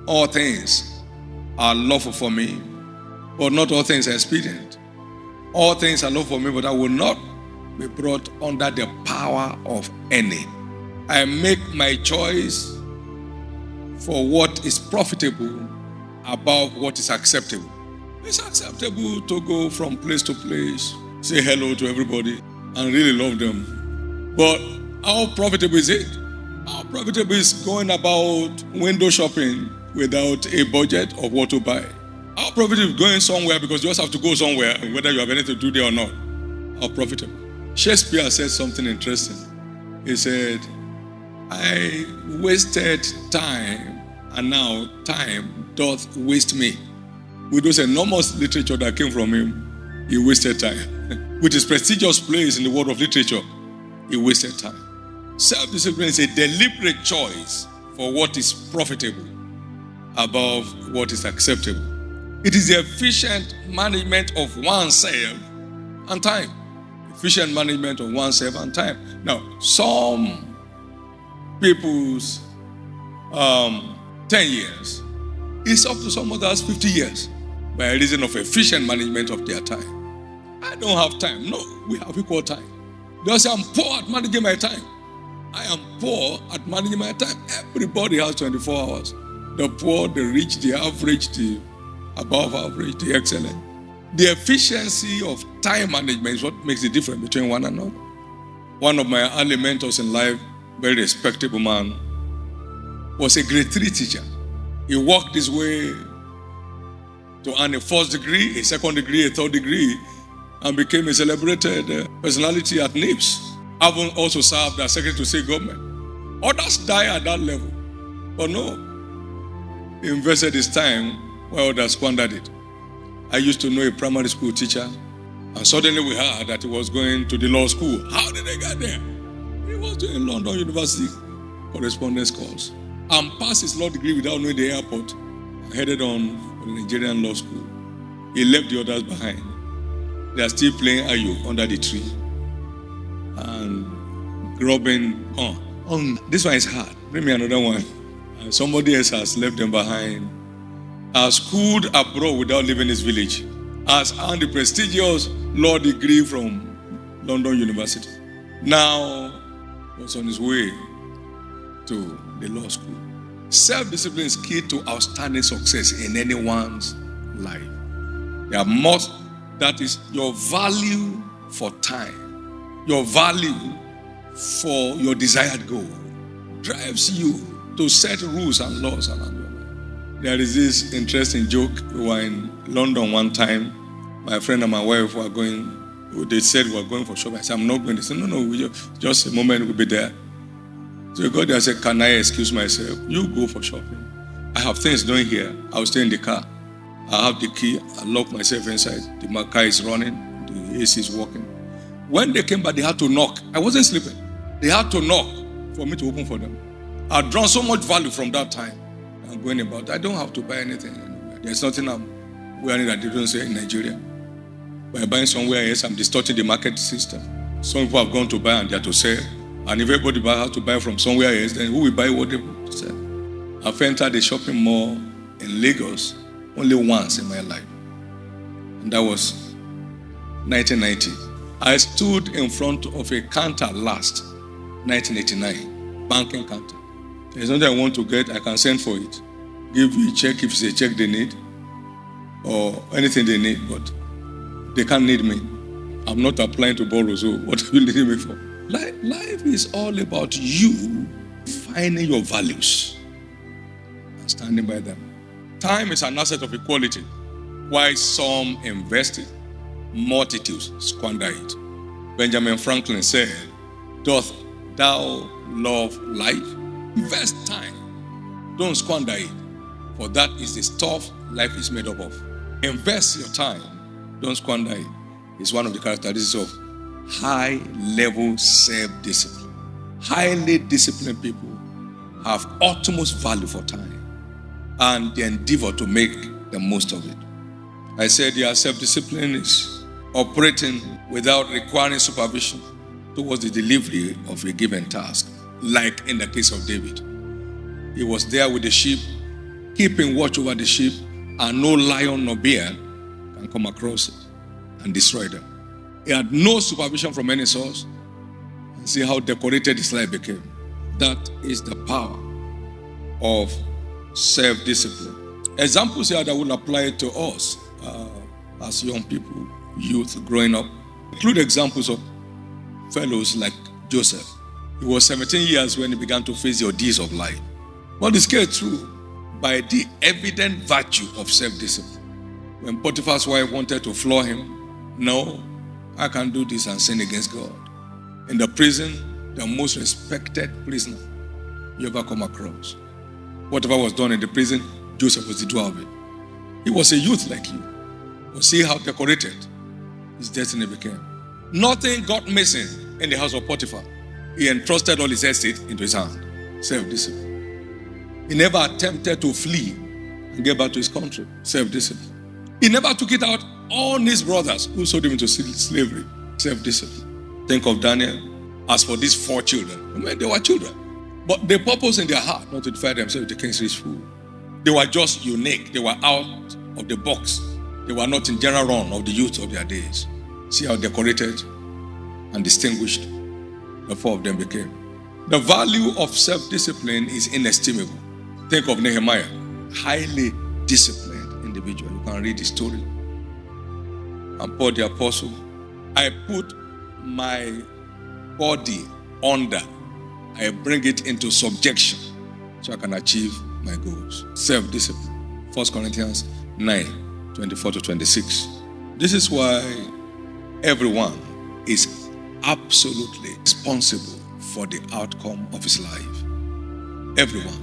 All things are lawful for me, but not all things are expedient. All things are lawful for me, but I will not be brought under the power of any. I make my choice for what is profitable above what is acceptable. It's acceptable to go from place to place, say hello to everybody, and really love them. But how profitable is it? How profitable is going about window shopping without a budget of what to buy? How profitable is going somewhere because you just have to go somewhere, whether you have anything to do there or not? How profitable? Shakespeare said something interesting. He said, I wasted time, and now time doth waste me. With those enormous literature that came from him, he wasted time. With his prestigious place in the world of literature, he wasted time. Self-discipline is a deliberate choice for what is profitable above what is acceptable. It is the efficient management of oneself and time. Efficient management of oneself and time. Now, some people's 10 years is up to some others 50 years by reason of efficient management of their time. I don't have time. No, we have equal time. They say I'm poor at managing my time. I am poor at managing my time. Everybody has 24 hours. The poor, the rich, the average, the above average, the excellent. The efficiency of time management is what makes the difference between one another. One of my early mentors in life, very respectable man, was a grade 3 teacher. He worked his way to earn a first degree, a second degree, a third degree, and became a celebrated personality at NIPS. Having also served as secretary to state government. Others die at that level, but no. He invested his time while others squandered it. I used to know a primary school teacher, and suddenly we heard that he was going to the law school. How did they get there? He was doing London University correspondence course and passed his law degree without knowing the airport and headed on for the Nigerian law school. He left the others behind. They are still playing Ayo under the tree and grubbing on. This one is hard. Bring me another one. And somebody else has left them behind. Has schooled abroad without leaving his village. Has earned the prestigious law degree from London University. Now was on his way to the law school. Self-discipline is key to outstanding success in anyone's life. There must, that is your value for time, your value for your desired goal drives you to set rules and laws around your life. There is this interesting joke. We were in London one time. My friend and my wife were going. They said we were going for shopping. I said, I'm not going. They said, no, just a moment, we'll be there. So we got there. I said, can I excuse myself? You go for shopping. I have things doing here. I'll stay in the car. I have the key. I lock myself inside. The car is running. The AC is working. When they came back, they had to knock. I wasn't sleeping. They had to knock for me to open for them. I've drawn so much value from that time. I'm going about. I don't have to buy anything anywhere. There's nothing I'm wearing that they don't say in Nigeria. By buying somewhere else, I'm distorting the market system. Some people have gone to buy and they are to sell. And if everybody has to buy from somewhere else, then who will buy what they sell? I've entered the shopping mall in Lagos only once in my life. And that was 1990. I stood in front of a counter last, 1989, banking counter. There's something I want to get, I can send for it. Give you a check if it's a check they need, or anything they need, but they can't need me. I'm not applying to borrow, so what are you needing me for? Life is all about you finding your values and standing by them. Time is an asset of equality. Why some invest it, multitudes squander it. Benjamin Franklin said, doth thou love life? Invest time. Don't squander it. For that is the stuff life is made up of. Invest your time. Don't squander it. It's one of the characteristics of high-level self-discipline. Highly disciplined people have utmost value for time and they endeavor to make the most of it. I said their self-discipline is operating without requiring supervision towards the delivery of a given task, like in the case of David. He was there with the sheep keeping watch over the sheep, and no lion nor bear can come across it and destroy them. He had no supervision from any source. And see how decorated his life became. That is the power of self-discipline. Examples here that will apply to us as young people, youth growing up, include examples of fellows like Joseph. He was 17 years when he began to face the ordeals of life. But he scaled through by the evident virtue of self-discipline. When Potiphar's wife wanted to floor him, no, I can't do this and sin against God. In the prison, the most respected prisoner you ever come across. Whatever was done in the prison, Joseph was the doer of it. He was a youth like you. But see how decorated his destiny became. Nothing got missing in the house of Potiphar. He entrusted all his estate into his hand. Self-discipline. He never attempted to flee and get back to his country. Self-discipline. He never took it out on his brothers who sold him into slavery. Self-discipline. Think of Daniel. As for these 4 children, they were children. But the purpose in their heart not to defy themselves with the king's rich food. They were just unique. They were out of the box. They were not in general run of the youth of their days. See how decorated and distinguished the 4 of them became. The value of self-discipline is inestimable. Think of Nehemiah, highly disciplined individual. You can read the story. And Paul the apostle, I put my body under. I bring it into subjection so I can achieve my goals. Self-discipline. 1 Corinthians 9, 24 to 26. This is why everyone is absolutely responsible for the outcome of his life. Everyone.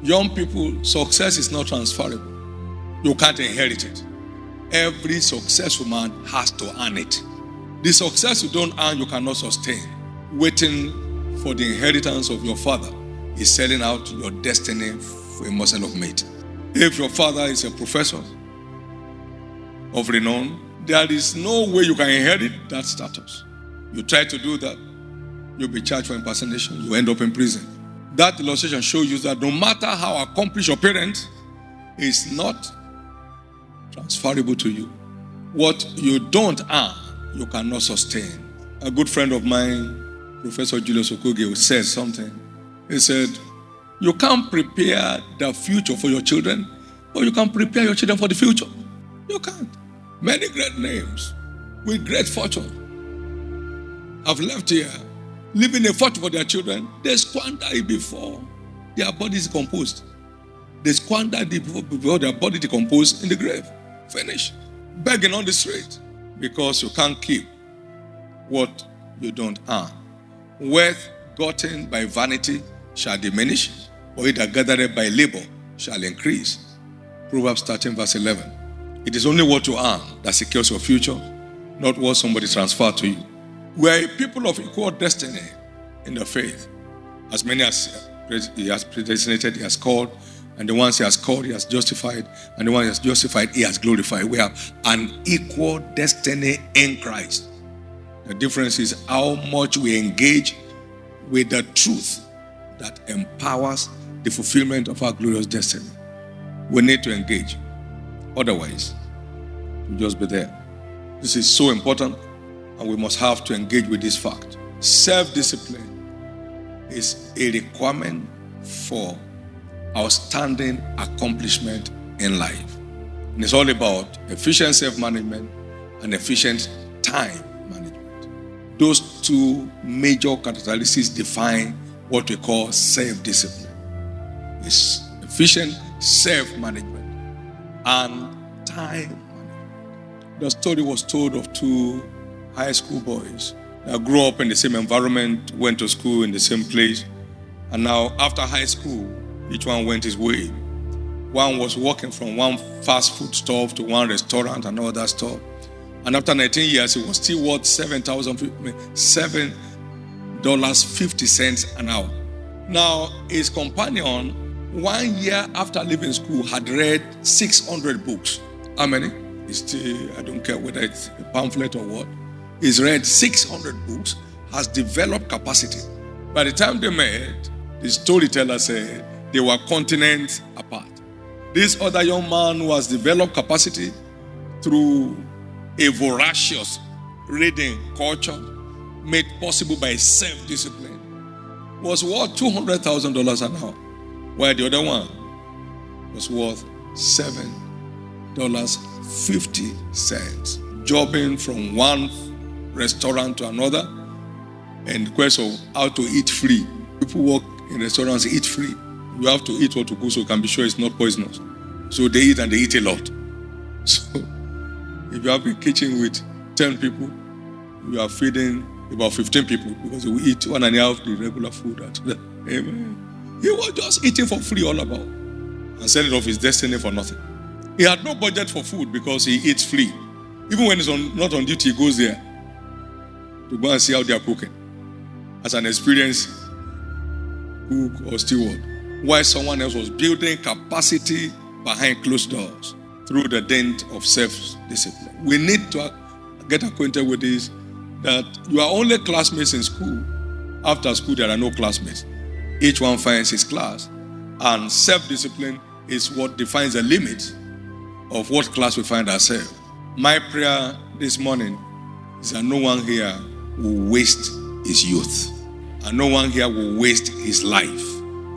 Young people, success is not transferable. You can't inherit it. Every successful man has to earn it. The success you don't earn, you cannot sustain. Waiting for the inheritance of your father is selling out your destiny for a morsel of meat. If your father is a professor of renown, there is no way you can inherit that status. You try to do that, you'll be charged for impersonation, you end up in prison. That illustration shows you that no matter how accomplished your parent is not transferable to you. What you don't earn, you cannot sustain. A good friend of mine, Professor Julius Okogie, said something. He said, you can't prepare the future for your children, but you can prepare your children for the future. You can't. Many great names with great fortune have left here, leaving a fortune for their children. They squander it before their body is decomposed. They squander it before their body decomposed in the grave. Finish. Begging on the street because you can't keep what you don't earn. Wealth gotten by vanity shall diminish, or it that gathered by labor shall increase. Proverbs 13 verse 11. It is only what you earn that secures your future, not what somebody transferred to you. We are a people of equal destiny in the faith. As many as he has predestinated, he has called, and the ones he has called, he has justified, and the ones he has justified, he has glorified. We have an equal destiny in Christ. The difference is how much we engage with the truth that empowers the fulfillment of our glorious destiny. We need to engage. Otherwise, we'll just be there. This is so important, and we must have to engage with this fact. Self-discipline is a requirement for outstanding accomplishment in life. And it's all about efficient self-management and efficient time management. Those 2 major characteristics define what we call self-discipline. It's efficient self-management and time management. The story was told of 2 high school boys that grew up in the same environment, went to school in the same place, and now after high school, each one went his way. One was walking from one fast food store to one restaurant, another store. And after 19 years, he was still worth $7.50 an hour. Now, his companion, 1 year after leaving school, had read 600 books. How many? I don't care whether it's a pamphlet or what. He's read 600 books, has developed capacity. By the time they met, the storyteller said they were continents apart. This other young man who has developed capacity through a voracious reading culture made possible by self-discipline was worth $200,000 an hour, while the other one was worth $7.50, jobbing from one restaurant to another in the quest of how to eat free. People work in restaurants, eat free. You have to eat what to go so you can be sure it's not poisonous. So they eat and they eat a lot. So if you have a kitchen with 10 people, you are feeding about 15 people because we eat 1.5 the regular food. Amen. He was just eating for free all about and selling off his destiny for nothing. He had no budget for food because he eats free. Even when he's not on duty, he goes there to go and see how they are cooking as an experienced cook or steward, while someone else was building capacity behind closed doors through the dint of self-discipline. We need to get acquainted with this, that you are only classmates in school. After school, there are no classmates. Each one finds his class, and self-discipline is what defines the limit of what class we find ourselves. My prayer this morning is that no one here will waste his youth, and no one here will waste his life.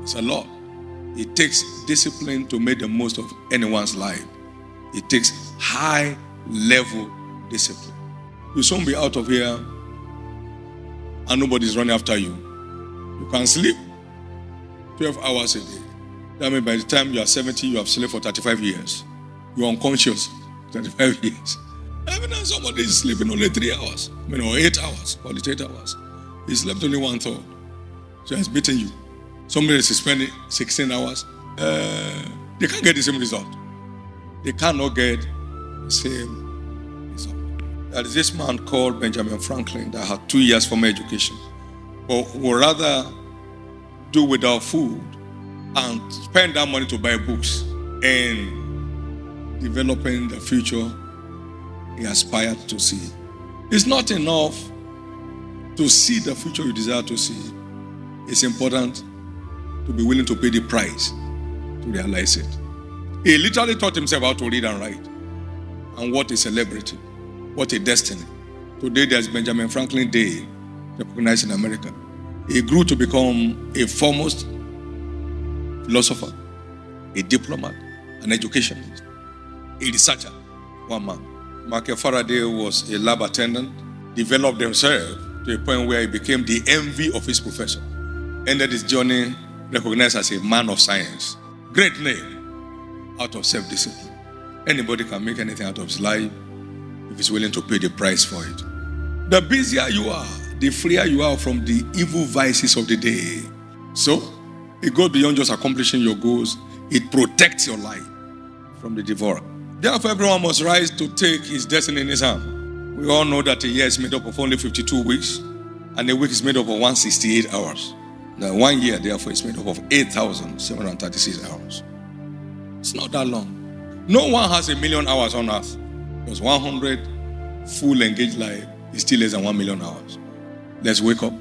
It's a lot. It takes discipline to make the most of anyone's life. It takes high level discipline. You'll soon be out of here and nobody's running after you. You can sleep 12 hours a day. That means by the time you are 70, you have slept for 35 years. You're unconscious 35 years. Even when somebody is sleeping only 3 hours, or 8 hours, call it 8 hours. He slept only 1/3. So he's beating you. Somebody is spending 16 hours. They can't get the same result. They cannot get the same result. There is this man called Benjamin Franklin that had 2 years formal education, but would rather do without food and spend that money to buy books and developing the future he aspired to see. It's not enough to see the future you desire to see. It's important to be willing to pay the price to realize it. He literally taught himself how to read and write, and what a celebrity, what a destiny. Today there's Benjamin Franklin Day, recognized in America. He grew to become a foremost philosopher, a diplomat, an educationist, a researcher, one man. Michael Faraday was a lab attendant, developed himself to a point where he became the envy of his professor. Ended his journey recognized as a man of science. Great name, out of self-discipline. Anybody can make anything out of his life if he's willing to pay the price for it. The busier you are, the freer you are from the evil vices of the day. So, it goes beyond just accomplishing your goals. It protects your life from the devourer. Therefore, everyone must rise to take his destiny in his hand. We all know that a year is made up of only 52 weeks, and a week is made up of 168 hours. Now, 1 year, therefore, is made up of 8,736 hours. It's not that long. No one has 1,000,000 hours on earth, because 100 full engaged life is still less than 1,000,000 hours. Let's wake up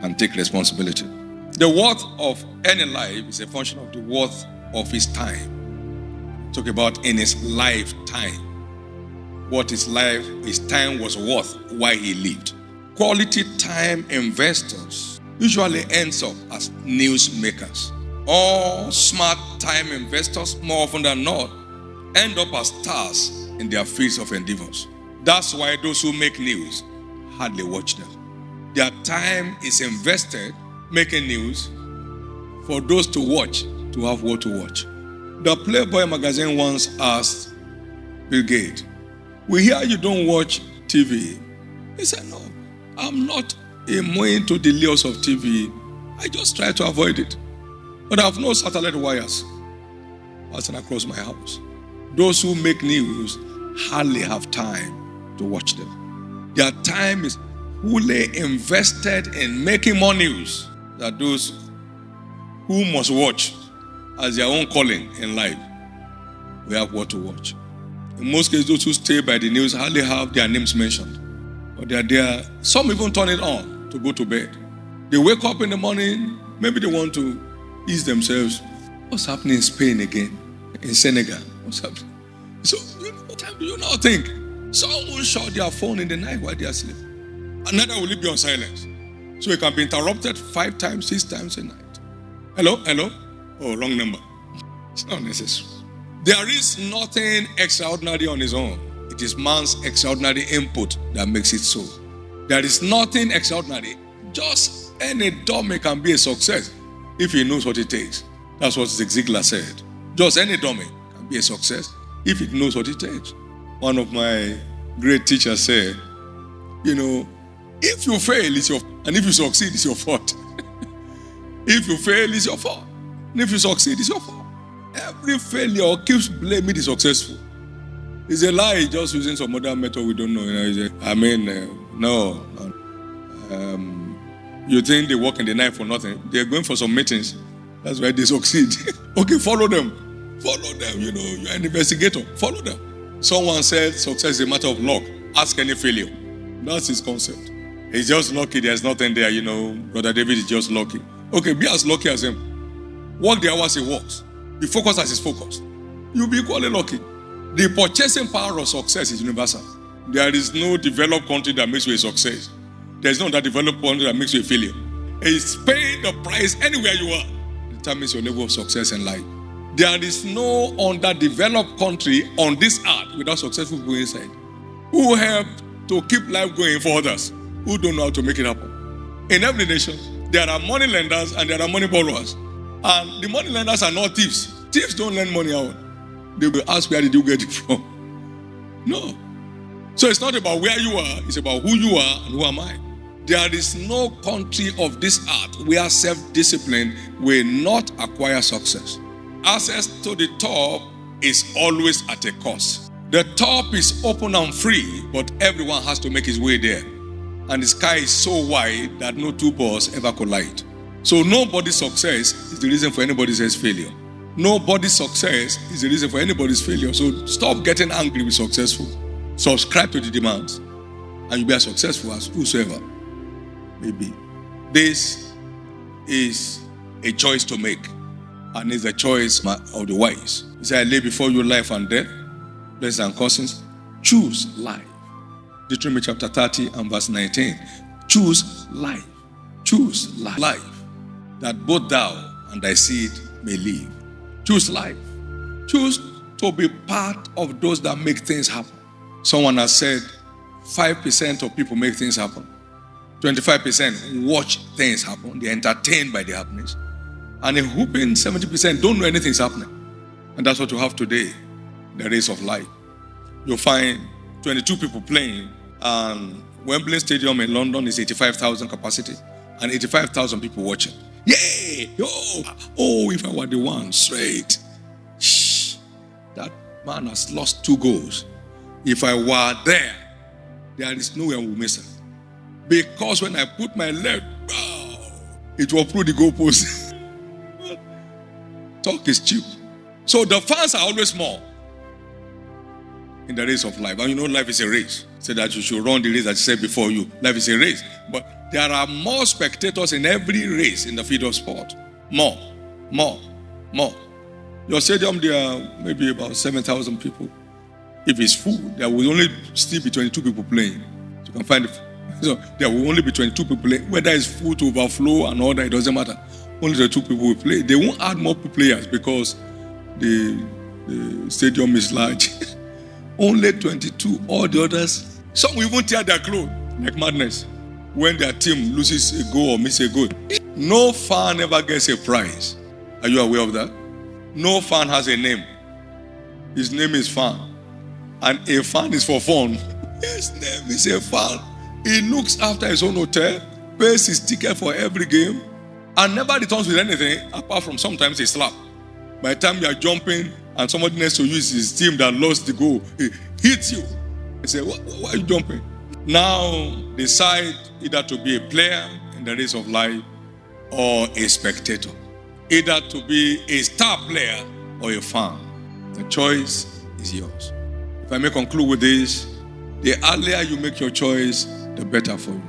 and take responsibility. The worth of any life is a function of the worth of his time. Talk about in his lifetime. What his time was worth while he lived. Quality time investors usually ends up as newsmakers. All smart time investors, more often than not, end up as stars in their fields of endeavors. That's why those who make news hardly watch them. Their time is invested making news for those to watch, to have what to watch. The Playboy magazine once asked Bill Gates, "We hear you don't watch TV." He said, "No, I'm not immune to the lures of TV. I just try to avoid it. But I have no satellite wires passing across my house." Those who make news hardly have time to watch them. Their time is fully invested in making more news than those who must watch as their own calling in life. We have what to watch. In most cases, those who stay by the news hardly have their names mentioned. But they are there. Some even turn it on to go to bed. They wake up in the morning, maybe they want to ease themselves. What's happening in Spain again? in Senegal. What's happening? So, what time do you now think? Someone shot their phone in the night while they are asleep. Another will be on silence. So it can be interrupted 5 times, 6 times a night. Hello? Oh, wrong number. It's not necessary. There is nothing extraordinary on its own. It is man's extraordinary input that makes it so. There is nothing extraordinary. Just any dummy can be a success if he knows what it takes. That's what Zig Ziglar said. Just any dummy can be a success if it knows what it takes. One of my great teachers said, if you fail, it's your fault. And if you succeed, it's your fault. If you fail, it's your fault. And if you succeed, it's your fault. Every failure keeps blaming the successful. It's a lie, just using some other method we don't know. No. You think they work in the night for nothing? They're going for some meetings. That's why they succeed. Okay, follow them. You're an investigator. Follow them. Someone said success is a matter of luck. Ask any failure. That's his concept. He's just lucky. There's nothing there, Brother David is just lucky. Okay, be as lucky as him. Work the hours he works. Be focused as he's focused. You'll be equally lucky. The purchasing power of success is universal. There is no developed country that makes you a success. There's no that developed country that makes you a failure. It's paying the price anywhere you are. It determines your level of success in life. There is no underdeveloped country on this earth without successful people inside who help to keep life going for others who don't know how to make it happen. In every nation, there are money lenders and there are money borrowers. And the money lenders are not thieves. Thieves don't lend money out. They will ask, where did you get it from? No. So it's not about where you are, it's about who you are and who am I. There is no country of this earth where self-discipline will not acquire success. Access to the top is always at a cost. The top is open and free, but everyone has to make his way there. And the sky is so wide that no two balls ever collide. So nobody's success is the reason for anybody's failure. Nobody's success is the reason for anybody's failure. So stop getting angry with successful. Subscribe to the demands and you'll be as successful as whosoever may be. This is a choice to make, and it's a choice of the wise. He said, I lay before you life and death, blessings and cursings. Choose life. Deuteronomy chapter 30 and verse 19. Choose life. Choose life. Life, that both thou and thy seed may live. Choose life. Choose to be part of those that make things happen. Someone has said 5% of people make things happen. 25% watch things happen. They're entertained by the happenings. And a whooping 70% don't know anything's happening. And that's what you have today, the race of life. You'll find 22 people playing, and Wembley Stadium in London is 85,000 capacity, and 85,000 people watching. Yay! Oh, if I were the one, straight. Shh. That man has lost 2 goals. If I were there is no way I will miss it. Because when I put my leg, it will through the goalpost. Talk is cheap. So the fans are always more in the race of life. And life is a race. So that you should run the race that I said before you. Life is a race. But there are more spectators in every race in the field of sport. More. Your stadium, there are maybe about 7,000 people. If it's full, there will only still be 22 people playing. You can find it. So there will only be 22 people playing. Whether it's full to overflow and all that, it doesn't matter. Only the 2 people will play. They won't add more players because the stadium is large. Only 22. All the others, some will even tear their clothes like madness when their team loses a goal or misses a goal. No fan ever gets a prize. Are you aware of that? No fan has a name. His name is fan. And a fan is for fun. His name is a fan. He looks after his own hotel, pays his ticket for every game, and never returns with anything apart from sometimes a slap. By the time you are jumping and somebody next to you is his team that lost the goal, he hits you. He says, why are you jumping? Now decide either to be a player in the race of life or a spectator. Either to be a star player or a fan. The choice is yours. If I may conclude with this, the earlier you make your choice, the better for you.